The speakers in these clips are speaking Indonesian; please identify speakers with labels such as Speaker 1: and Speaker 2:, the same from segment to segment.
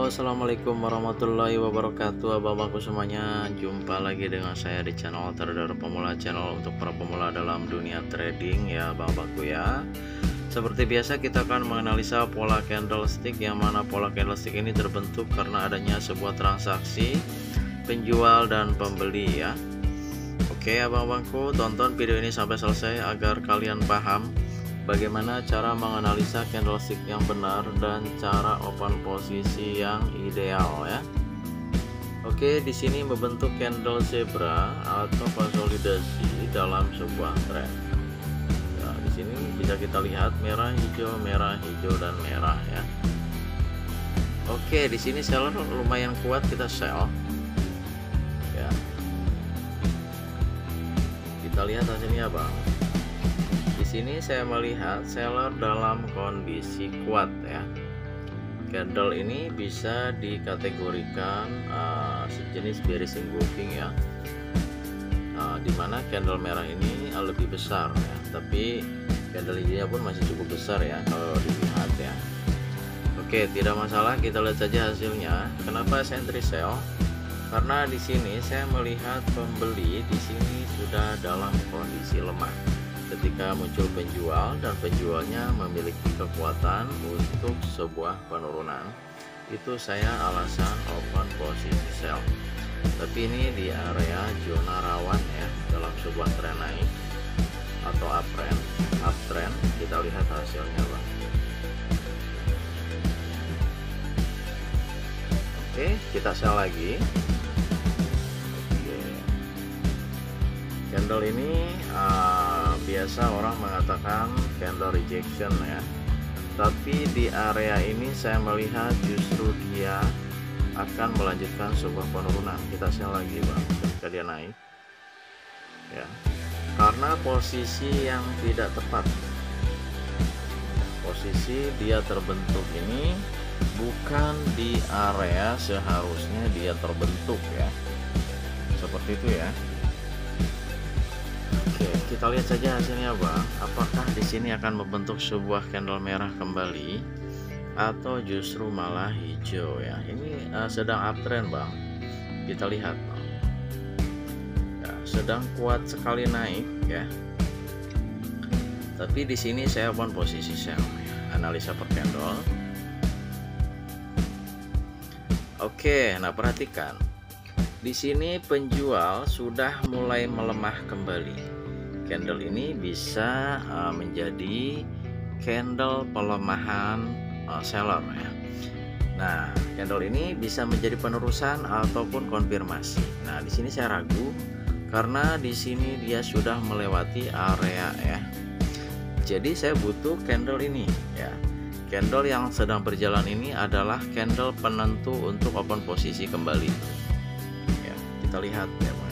Speaker 1: Halo, assalamualaikum warahmatullahi wabarakatuh, abang-abangku semuanya. Jumpa lagi dengan saya di channel Trader Pemula, channel untuk para pemula dalam dunia trading ya, abang-abangku ya. Seperti biasa kita akan menganalisa pola candlestick, yang mana pola candlestick ini terbentuk karena adanya sebuah transaksi penjual dan pembeli ya. Oke abang-abangku, tonton video ini sampai selesai agar kalian paham bagaimana cara menganalisa candlestick yang benar dan cara open posisi yang ideal ya. Oke, di sini membentuk candle zebra atau konsolidasi dalam sebuah trend. Nah, di sini bisa kita lihat merah, hijau dan merah ya. Oke, di sini seller lumayan kuat, kita sell. Ya. Kita lihat hasilnya, Bang. Di sini saya melihat seller dalam kondisi kuat ya. Candle ini bisa dikategorikan sejenis bearish engulfing ya. Dimana candle merah ini lebih besar ya, tapi candle hijaunya pun masih cukup besar ya kalau dilihat ya. Oke, tidak masalah, kita lihat saja hasilnya. Kenapa saya entry sell? Karena di sini saya melihat pembeli di sini sudah dalam kondisi lemah. Ketika muncul penjual dan penjualnya memiliki kekuatan untuk sebuah penurunan, itu saya alasan open posisi sell. Tapi ini di area zona rawan ya dalam sebuah tren naik atau uptrend. Kita lihat hasilnya, Bang. Oke, kita sell lagi. Candle ini biasa orang mengatakan candle rejection ya, tapi di area ini saya melihat justru dia akan melanjutkan sebuah penurunan. Kita sell lagi, Bang, ketika dia naik ya, karena posisi yang tidak tepat. Posisi dia terbentuk ini bukan di area seharusnya dia terbentuk ya, seperti itu ya. Oke, kita lihat saja hasilnya, Bang. Apakah di sini akan membentuk sebuah candle merah kembali atau justru malah hijau ya. Ini sedang uptrend, Bang. Kita lihat, Bang. Ya, sedang kuat sekali naik ya. Tapi di sini saya open posisi sell ya. Analisa per candle. Oke, nah perhatikan. Di sini penjual sudah mulai melemah kembali. Candle ini bisa menjadi candle pelemahan seller ya. Nah, candle ini bisa menjadi penerusan ataupun konfirmasi. Nah, di sini saya ragu karena di sini dia sudah melewati area ya. Jadi saya butuh candle ini ya. Candle yang sedang berjalan ini adalah candle penentu untuk open posisi kembali. Ya, kita lihat ya, Bang.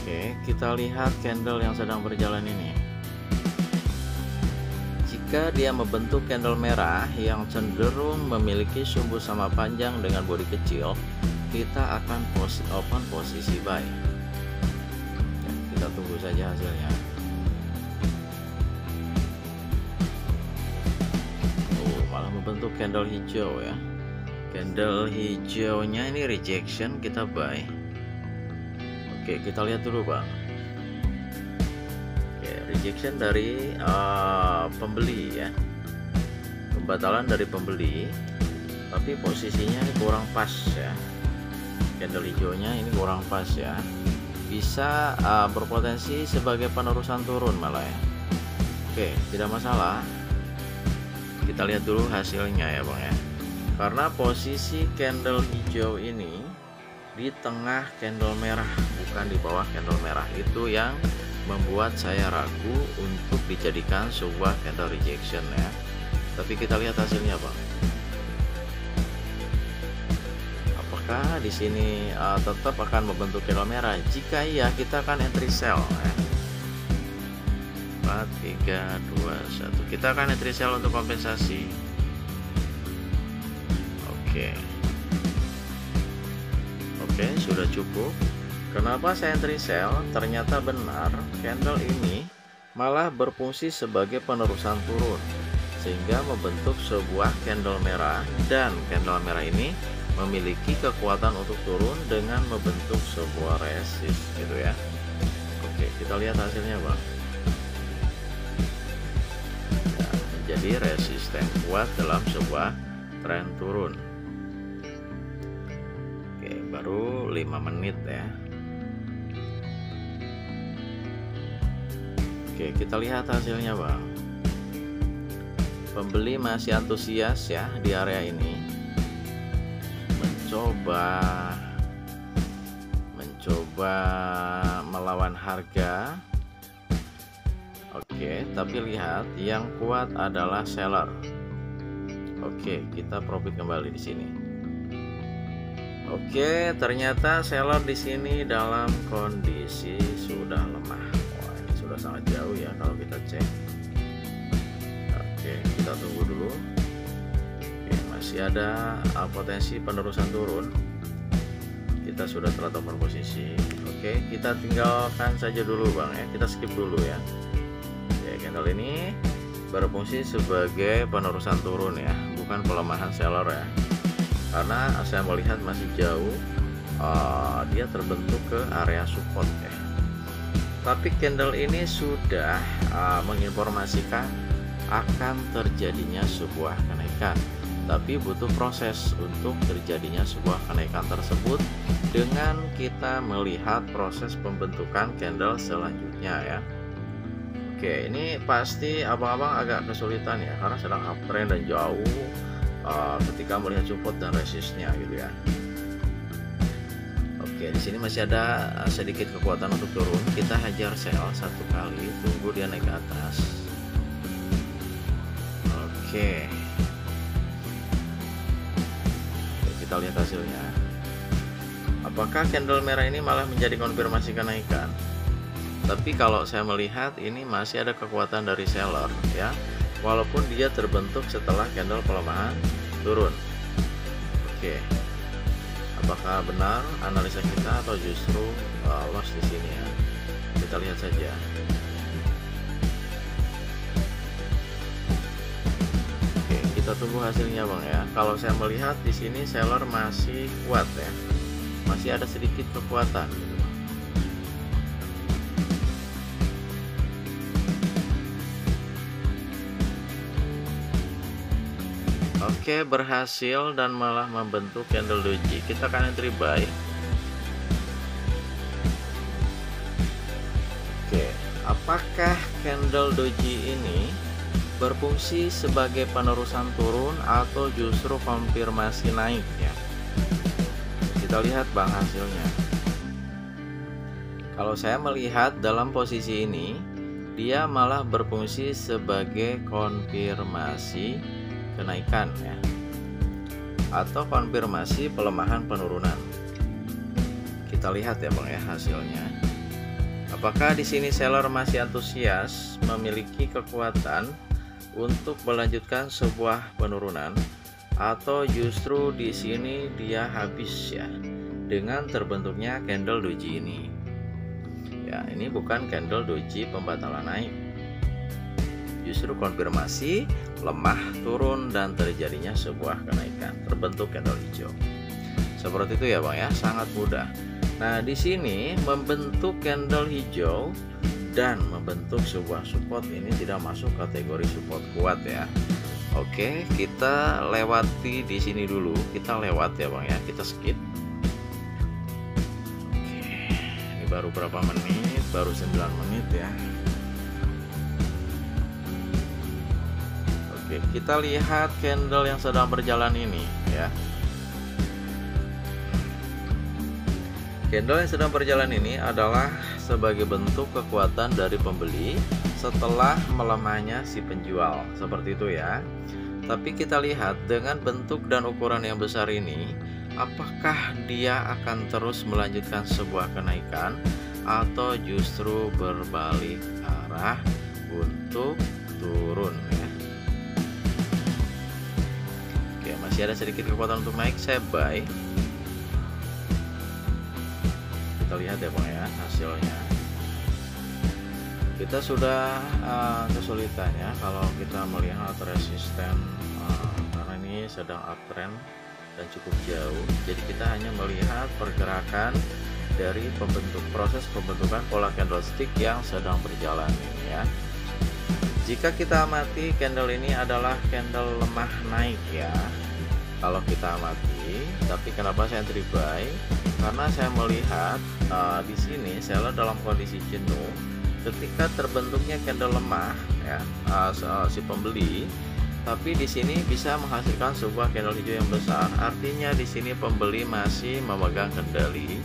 Speaker 1: Oke, kita lihat candle yang sedang berjalan ini. Jika dia membentuk candle merah yang cenderung memiliki sumbu sama panjang dengan bodi kecil, kita akan open posisi buy. Ya, kita tunggu saja hasilnya. Malah membentuk candle hijau ya. Candle hijaunya ini rejection, kita buy. Oke, kita lihat dulu, Bang. Oke, rejection dari pembeli ya, pembatalan dari pembeli, tapi posisinya ini kurang pas ya. Candle hijaunya ini kurang pas ya, bisa berpotensi sebagai penerusan turun malah ya. Oke, tidak masalah, kita lihat dulu hasilnya ya, Bang ya. Karena posisi candle hijau ini di tengah candle merah, bukan di bawah candle merah, itu yang membuat saya ragu untuk dijadikan sebuah candle rejection ya. Tapi kita lihat hasilnya, Bang. Apakah di sini tetap akan membentuk candle merah? Jika iya, kita akan entry sell ya. 4, 3, 2, 1. Kita akan entry sell untuk kompensasi. Oke, sudah cukup. Kenapa saya entry sell? Ternyata benar, candle ini malah berfungsi sebagai penerusan turun. sehingga membentuk sebuah candle merah, dan candle merah ini memiliki kekuatan untuk turun dengan membentuk sebuah resist gitu ya. Oke, kita lihat hasilnya Bang. Ya, menjadi resisten kuat dalam sebuah tren turun. Oke, baru 5 menit ya. Oke, kita lihat hasilnya Bang. Pembeli masih antusias ya di area ini, mencoba melawan harga. Oke, tapi lihat yang kuat adalah seller. Oke, kita profit kembali di sini. Oke, ternyata seller di sini dalam kondisi sudah lemah. Wah, ini sudah sangat jauh ya kalau kita cek. Oke, kita tunggu dulu. Oke, masih ada potensi penerusan turun. Kita sudah terletak posisi. Oke, kita tinggalkan saja dulu Bang ya. Kita skip dulu ya. Oke, candle ini berfungsi sebagai penerusan turun ya, bukan pelemahan seller ya. Karena saya melihat masih jauh, dia terbentuk ke area support ya. Tapi candle ini sudah menginformasikan akan terjadinya sebuah kenaikan, tapi butuh proses untuk terjadinya sebuah kenaikan tersebut dengan kita melihat proses pembentukan candle selanjutnya ya. Oke, ini pasti abang-abang agak kesulitan ya, karena sedang uptrend dan jauh ketika melihat support dan resistnya gitu ya. Oke, di sini masih ada sedikit kekuatan untuk turun. Kita hajar sell satu kali, tunggu dia naik ke atas. Oke, kita lihat hasilnya. Apakah candle merah ini malah menjadi konfirmasi kenaikan? Tapi kalau saya melihat ini masih ada kekuatan dari seller ya, walaupun dia terbentuk setelah candle pelemahan turun. Oke, apakah benar analisa kita atau justru loss di sini ya? Kita lihat saja. Oke, kita tunggu hasilnya Bang ya. Kalau saya melihat di sini seller masih kuat ya, masih ada sedikit kekuatan. Oke, berhasil dan malah membentuk candle doji. Kita akan entry buy. Oke, apakah candle doji ini berfungsi sebagai penerusan turun atau justru konfirmasi naik ya? Kita lihat Bang hasilnya. Kalau saya melihat dalam posisi ini, dia malah berfungsi sebagai konfirmasi kenaikan ya, atau konfirmasi pelemahan penurunan. Kita lihat ya Bang ya hasilnya. Apakah di sini seller masih antusias, memiliki kekuatan untuk melanjutkan sebuah penurunan, atau justru di sini dia habis ya dengan terbentuknya candle doji ini. Ya, ini bukan candle doji pembatalan naik, justru konfirmasi lemah turun dan terjadinya sebuah kenaikan, terbentuk candle hijau. Seperti itu ya Bang ya, sangat mudah. Nah, di sini membentuk candle hijau dan membentuk sebuah support, ini tidak masuk kategori support kuat ya. Oke, kita lewati di sini dulu. Kita lewat ya Bang ya, kita skip. Oke, ini baru berapa menit? Baru 9 menit ya. Oke, kita lihat candle yang sedang berjalan ini ya. Candle yang sedang berjalan ini adalah sebagai bentuk kekuatan dari pembeli setelah melemahnya si penjual, seperti itu ya. Tapi kita lihat dengan bentuk dan ukuran yang besar ini, apakah dia akan terus melanjutkan sebuah kenaikan atau justru berbalik arah untuk turun ya. Oke, masih ada sedikit kekuatan untuk naik, saya buy. Kita lihat ya Bang ya hasilnya. kita sudah kesulitan ya kalau kita melihat resisten karena ini sedang uptrend dan cukup jauh. Jadi kita hanya melihat pergerakan dari proses pembentukan pola candlestick yang sedang berjalan ini ya. Jika kita amati, candle ini adalah candle lemah naik ya kalau kita amati. Tapi kenapa saya entry buy? Karena saya melihat di sini seller dalam kondisi jenuh ketika terbentuknya candle lemah ya, si pembeli, tapi di sini bisa menghasilkan sebuah candle hijau yang besar. Artinya di sini pembeli masih memegang kendali,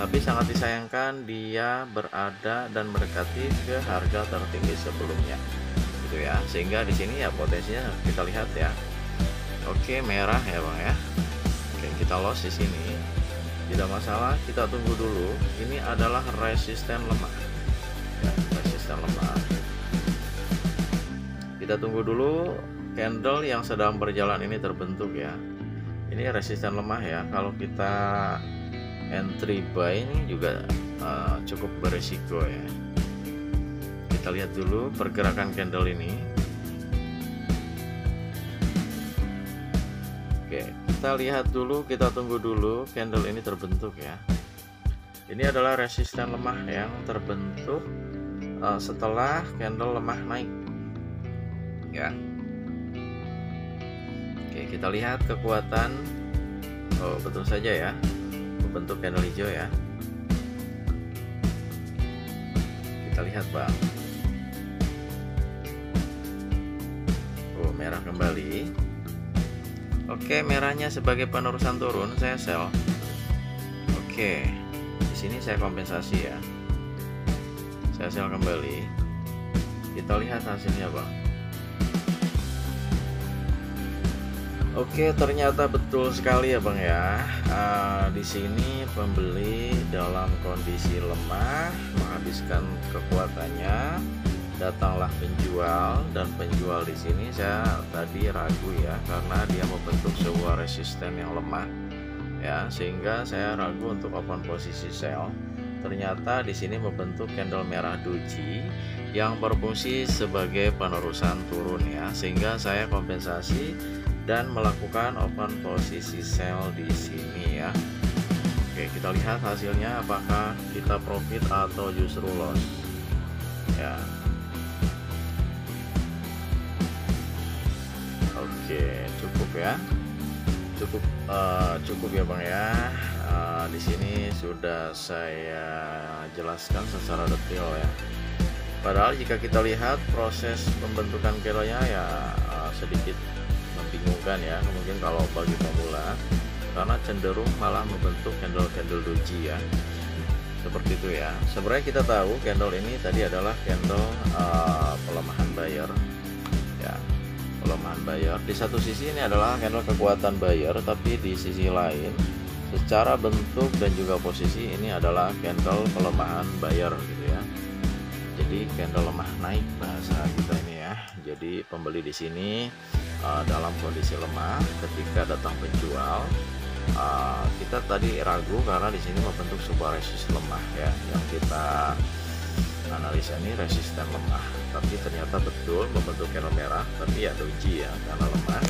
Speaker 1: tapi sangat disayangkan dia berada dan mendekati ke harga tertinggi sebelumnya gitu ya. Sehingga di sini ya potensinya kita lihat ya. Oke, merah ya Bang ya. Oke, kita loss di sini. Tidak masalah, kita tunggu dulu. Ini adalah resisten lemah. Ya, resisten lemah. Kita tunggu dulu candle yang sedang berjalan ini terbentuk ya. Ini resisten lemah ya. Kalau kita entry buy ini juga cukup berisiko ya. Kita lihat dulu pergerakan candle ini. Oke, kita lihat dulu, kita tunggu dulu candle ini terbentuk ya. Ini adalah resisten lemah yang terbentuk setelah candle lemah naik ya. Oke, kita lihat kekuatan. Oh, betul saja ya, membentuk candle hijau ya. Kita lihat Bang. Oh, merah kembali. Oke, merahnya sebagai penerusan turun, saya sell. Oke, di sini saya kompensasi ya. Saya sell kembali. Kita lihat hasilnya Bang. Oke, ternyata betul sekali ya Bang ya. Di sini pembeli dalam kondisi lemah, menghabiskan kekuatannya. Datanglah penjual, dan penjual di sini saya tadi ragu ya karena dia membentuk sebuah resisten yang lemah ya, sehingga saya ragu untuk open posisi sell. Ternyata di sini membentuk candle merah doji yang berfungsi sebagai penerusan turun ya, sehingga saya kompensasi dan melakukan open posisi sell di sini ya. Oke, kita lihat hasilnya apakah kita profit atau justru loss ya. Oke, cukup ya, cukup ya Bang ya. Di sini sudah saya jelaskan secara detail ya. Padahal jika kita lihat proses pembentukan candlenya ya sedikit membingungkan ya, mungkin kalau bagi pemula, karena cenderung malah membentuk candle doji ya, seperti itu ya. Sebenarnya kita tahu candle ini tadi adalah candle pelemahan buyer ya. Pelemahan buyer di satu sisi ini adalah candle kekuatan buyer, tapi di sisi lain secara bentuk dan juga posisi ini adalah candle pelemahan buyer gitu ya. Jadi candle lemah naik bahasa kita ini ya. Jadi pembeli di sini dalam kondisi lemah ketika datang penjual. Kita tadi ragu karena di sini membentuk sebuah resisten lemah ya, yang kita analisa ini resisten lemah, tapi ternyata betul membentuk candle merah, tapi ya doji ya karena lemah.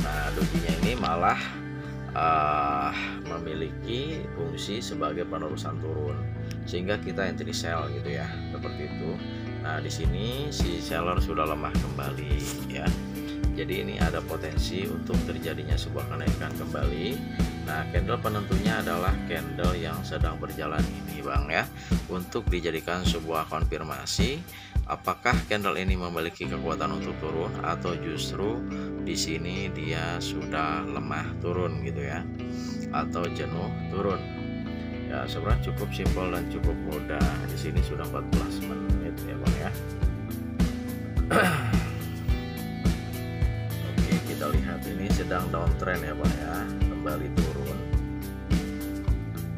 Speaker 1: Nah, dojinya ini malah memiliki fungsi sebagai penerusan turun, sehingga kita entry sell gitu ya, seperti itu. Nah, di sini si seller sudah lemah kembali ya. Jadi ini ada potensi untuk terjadinya sebuah kenaikan kembali. Nah, candle penentunya adalah candle yang sedang berjalan ini Bang ya, untuk dijadikan sebuah konfirmasi apakah candle ini memiliki kekuatan untuk turun atau justru di sini dia sudah lemah turun gitu ya, atau jenuh turun. Ya, sebenarnya cukup simpel dan cukup mudah. Di sini sudah 14 menit ya Bang ya. Oke, kita lihat ini sedang downtrend ya Bang ya, kembali turun.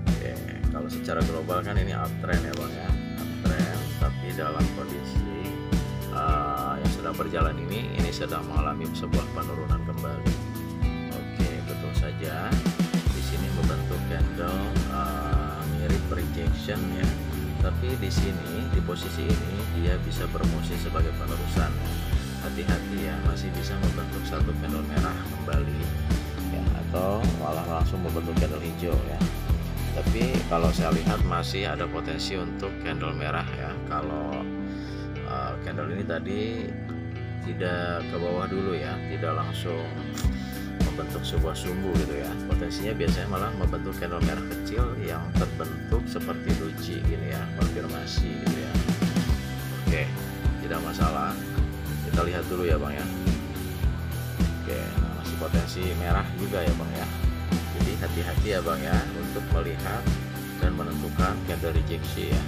Speaker 1: Oke, kalau secara global kan ini uptrend ya Bang ya, uptrend, tapi dalam kondisi yang sedang berjalan ini sedang mengalami sebuah penurunan kembali. Oke, betul saja. Di sini membentuk candle mirip rejection ya, tapi di sini di posisi ini dia bisa berfungsi sebagai penerusan. Hati-hati ya, masih bisa membentuk satu candle merah kembali ya, atau malah langsung membentuk candle hijau ya. Tapi kalau saya lihat masih ada potensi untuk candle merah ya. Kalau candle ini tadi tidak ke bawah dulu ya, tidak langsung membentuk sebuah sumbu gitu ya. Potensinya biasanya malah membentuk candle merah kecil yang terbentuk seperti doji gini ya, konfirmasi gitu ya. Oke, tidak masalah. Kita lihat dulu ya Bang ya. Oke, masih potensi merah juga ya Bang ya. Jadi hati-hati ya Bang ya untuk melihat dan menentukan candle rejection ya.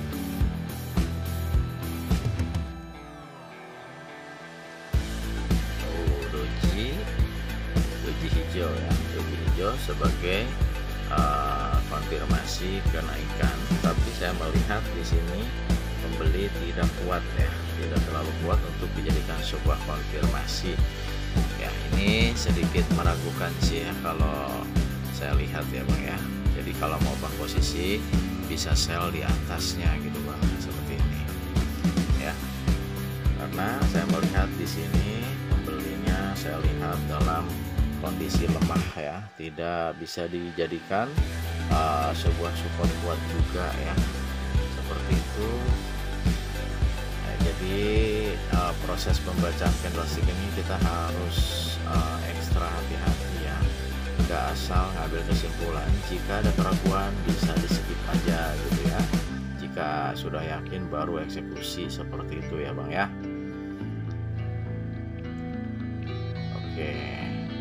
Speaker 1: Doji hijau ya, doji hijau sebagai konfirmasi kenaikan. Tapi saya melihat di sini pembeli tidak kuat ya, tidak terlalu kuat untuk dijadikan sebuah konfirmasi. Ya, ini sedikit meragukan sih ya kalau saya lihat ya Bang ya. Jadi kalau mau posisi bisa sell di atasnya gitu Bang, seperti ini ya. Karena saya melihat di sini pembelinya saya lihat dalam kondisi lemah ya, tidak bisa dijadikan sebuah support kuat juga ya, seperti itu. Jadi proses pembacaan candlestick ini kita harus ekstra hati-hati ya, nggak asal ngambil kesimpulan. Jika ada keraguan bisa di skip aja gitu ya, jika sudah yakin baru eksekusi, seperti itu ya Bang ya. Oke,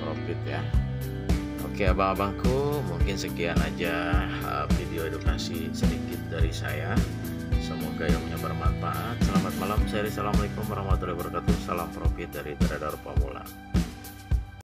Speaker 1: profit ya. Oke abang-abangku, mungkin sekian aja video edukasi sedikit dari saya. Semoga ilmunya bermanfaat. Selamat malam, assalamualaikum warahmatullahi wabarakatuh. Salam profit dari trader pemula.